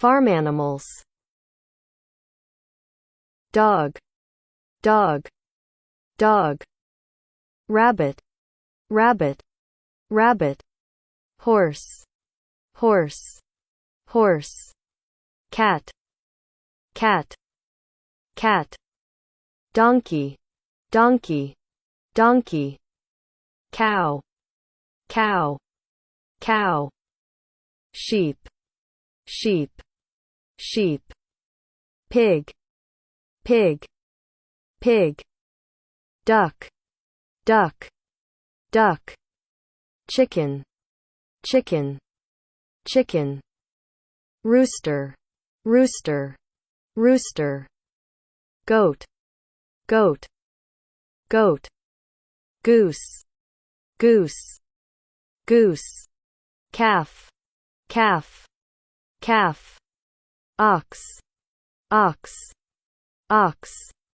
Farm animals. Dog, dog, dog. Rabbit, rabbit, rabbit. Horse, horse, horse. Cat, cat, cat. Donkey, donkey, donkey. Cow, cow, cow. Sheep, sheep, sheep. Pig, pig, pig. Duck, duck, duck. Chicken, chicken, chicken. Rooster, rooster, rooster. Goat, goat, goat. Goose, goose, goose. Calf, calf, calf. Ox, ox, ox.